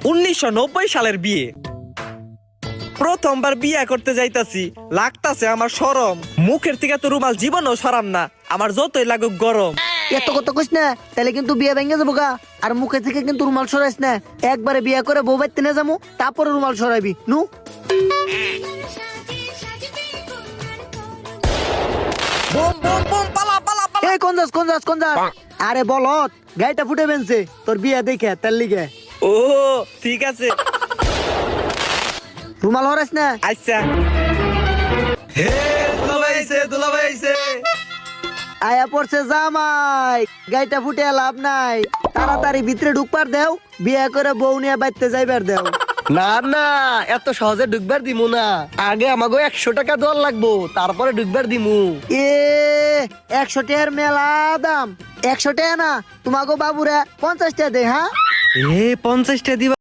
1990 সালের বিয়ে। প্রথমবার বিয়ে করতে যাইতাছি, লাগতাছে আমার শরম। মুখের থেকে তো রুমাল জীবনও সরাম না, আমার যতই লাগুক গরম। এত কথা কইস না, তাহলে কিন্তু বিয়ে ভেঙে যাবো গা। আর মুখে থেকে কিন্তু রুমাল সরাইস না। একবারে বিয়ে করে বউ বাইতে নিয়ে যাবো, তারপরে রুমাল সরাইবি নু। বুম বুম বুম, পালা পালা পালা। এই কোন যাস? আরে বলত, গাড়িটা ফুটে বেনছে তোর বিয়ে দেখে তার লিগে। ও ঠিক আছে, রুমাল হরাইস না। আচ্ছা। হে দুলাভাই আইছে, দুলাভাই আইছে। আয়া পড়ছে জামাই, গাড়িটা ফুটে লাভ নাই। তাড়াতাড়ি ভিতরে ঢুকবার দেও, বিয়ে করে বউ নিয়ে বাইতে যাইবার দেও। না না, এত সহজে ঢুকবার দিমু না। আগে আমাকে 100 টাকা দেওয়ার লাগবো, তারপরে ঢুকবার দিমু। এ 100 টাকার মেলা দাম। 100 টাকা না, তোমাকে বাবুরা 50 টাকা দে। হ্যাঁ 50 টা দিবা?